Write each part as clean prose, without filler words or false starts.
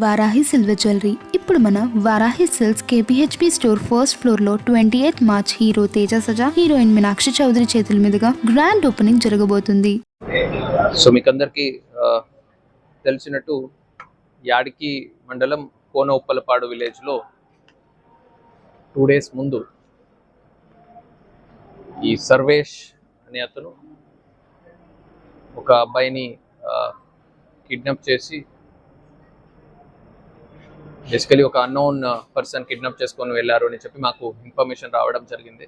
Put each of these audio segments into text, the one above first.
Varahi silver jewellery ఇప్పుడు మన Varahi silks KPHB store first floor లో 28 March hero Teja Sajja, heroine Meenakshi Chaudhary చేతుల మీదుగా గ్రాండ్ ఓపెనింగ్ జరగబోతుంది. సో మీకందరికీ తెలిసినట్టు యాడికి మండలం కోన ఉప్పలపాడు విలేజ్ లో 2 days ముందు ఈ సర్వేష్ అనే అతను ఒక అబ్బాయిని కిడ్నాప్ చేసి, బేసికలీ ఒక అన్నోన్ పర్సన్ కిడ్నాప్ చేసుకొని వెళ్ళారు అని చెప్పి మాకు ఇన్ఫర్మేషన్ రావడం జరిగింది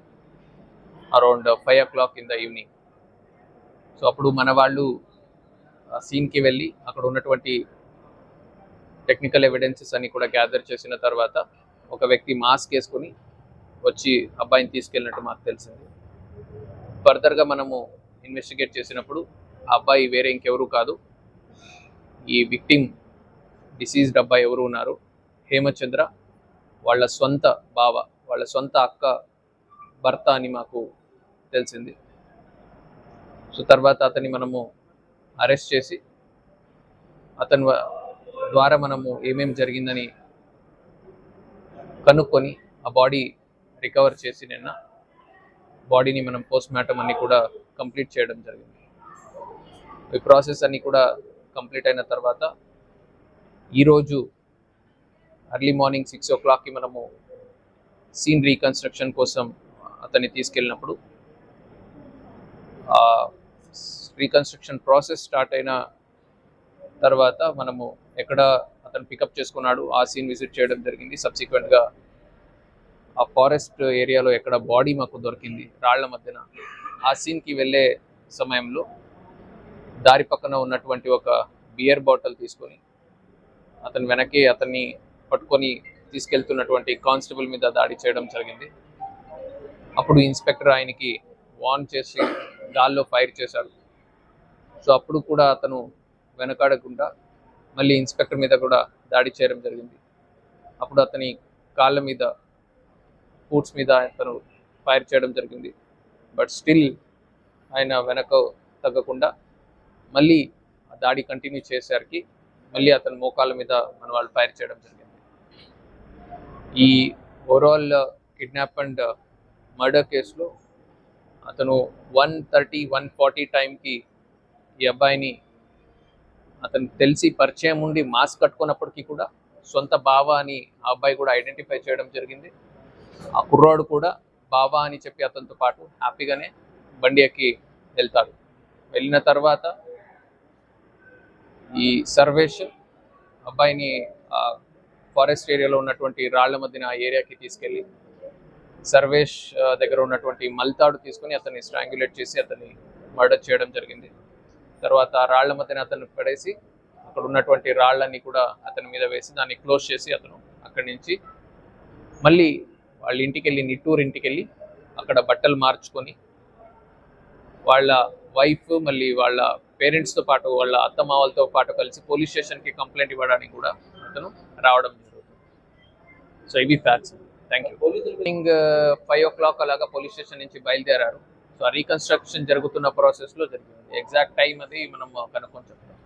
around 5 o'clock in the evening. So అప్పుడు మన వాళ్ళు సీన్కి వెళ్ళి అక్కడ ఉన్నటువంటి టెక్నికల్ ఎవిడెన్సెస్ అన్ని కూడా గ్యాదర్ చేసిన తర్వాత ఒక వ్యక్తి మాస్క్ వేసుకొని వచ్చి అబ్బాయిని తీసుకెళ్ళినట్టు మాకు తెలిసింది. ఫర్దర్గా మనము ఇన్వెస్టిగేట్ చేసినప్పుడు ఆ అబ్బాయి వేరే ఇంకెవరు కాదు, ఈ విక్టిమ్ డిసీజ్డ్ అబ్బాయి ఎవరు ఉన్నారు, హేమచంద్ర వాళ్ళ సొంత బావ, వాళ్ళ సొంత అక్క భర్త అని మాకు తెలిసింది. సో తర్వాత అతన్ని మనము అరెస్ట్ చేసి అతని ద్వారా మనము ఏమేమి జరిగిందని కనుక్కొని ఆ బాడీ రికవర్ చేసి నిన్న బాడీని మనం పోస్ట్ మార్టం అన్ని కూడా కంప్లీట్ చేయడం జరిగింది. ఈ ప్రాసెస్ అన్ని కూడా కంప్లీట్ అయిన తర్వాత ఈరోజు ఎర్లీ మార్నింగ్ 6 o'clockకి మనము సీన్ రీకన్స్ట్రక్షన్ కోసం అతన్ని తీసుకెళ్ళినప్పుడు రీకన్స్ట్రక్షన్ ప్రాసెస్ స్టార్ట్ అయిన తర్వాత మనము ఎక్కడ అతను పికప్ చేసుకున్నాడు ఆ సీన్ విజిట్ చేయడం జరిగింది. సబ్సిక్వెంట్గా ఆ ఫారెస్ట్ ఏరియాలో ఎక్కడ బాడీ మాకు దొరికింది రాళ్ల మధ్యన, ఆ సీన్కి వెళ్ళే సమయంలో దారి పక్కన ఉన్నటువంటి ఒక బియర్ బాటిల్ తీసుకొని అతని వెనక్కి అతన్ని పట్టుకొని తీసుకెళ్తున్నటువంటి కానిస్టేబుల్ మీద దాడి చేయడం జరిగింది. అప్పుడు ఇన్స్పెక్టర్ ఆయనకి వార్న్ చేసి గాల్లో ఫైర్ చేశారు. సో అప్పుడు కూడా అతను వెనకాడకుండా మళ్ళీ ఇన్స్పెక్టర్ మీద కూడా దాడి చేయడం జరిగింది. అప్పుడు అతని కాళ్ళ మీద, ఫూట్స్ మీద అతను ఫైర్ చేయడం జరిగింది. బట్ స్టిల్ ఆయన వెనక తగ్గకుండా మళ్ళీ ఆ దాడి కంటిన్యూ చేసేసరికి మళ్ళీ అతని మోకాళ్ళ మీద మన వాళ్ళు ఫైర్ చేయడం జరిగింది. ఈ ఓవరాల్ కిడ్నాప్ అండ్ మర్డర్ కేసులో అతను 1:30-1:40 టైంకి ఈ అబ్బాయిని అతను తెలిసి పరిచయం ఉండి మాస్క్ కట్టుకున్నప్పటికీ కూడా సొంత బావ అని ఆ అబ్బాయి కూడా ఐడెంటిఫై చేయడం జరిగింది. ఆ కుర్రాడు కూడా బావా అని చెప్పి అతనితో పాటు హ్యాపీగానే బండి ఎక్కి వెళ్తారు. వెళ్ళిన తర్వాత ఈ సర్వేష్ అబ్బాయిని ఫారెస్ట్ ఏరియాలో ఉన్నటువంటి రాళ్ల మధ్యన ఆ ఏరియాకి తీసుకెళ్ళి సర్వేష్ దగ్గర ఉన్నటువంటి మల్తాడు తీసుకొని అతన్ని స్ట్రాంగ్యులేట్ చేసి అతన్ని మర్డర్ చేయడం జరిగింది. తర్వాత ఆ రాళ్ల మధ్యన అతన్ని పడేసి అక్కడ ఉన్నటువంటి రాళ్ళని కూడా అతని మీద వేసి దాన్ని క్లోజ్ చేసి అతను అక్కడి నుంచి మళ్ళీ వాళ్ళ ఇంటికి వెళ్ళి, నిట్టూరు ఇంటికి వెళ్ళి అక్కడ బట్టలు మార్చుకొని వాళ్ళ వైఫ్ మళ్ళీ వాళ్ళ పేరెంట్స్తో పాటు వాళ్ళ అత్తమావలతో పాటు కలిసి పోలీస్ స్టేషన్కి కంప్లైంట్ ఇవ్వడానికి కూడా అతను రావడం జరుగుతుంది. సో ఇవి facts. Thank you. Morning 5 o'clock అలాగా పోలీస్ స్టేషన్ నుంచి బయలుదేరారు. సో ఆ రీకన్స్ట్రక్షన్ జరుగుతున్న ప్రాసెస్లో జరిగింది. ఎగ్జాక్ట్ టైం అది మనం కనుక్కొని చెప్తాం.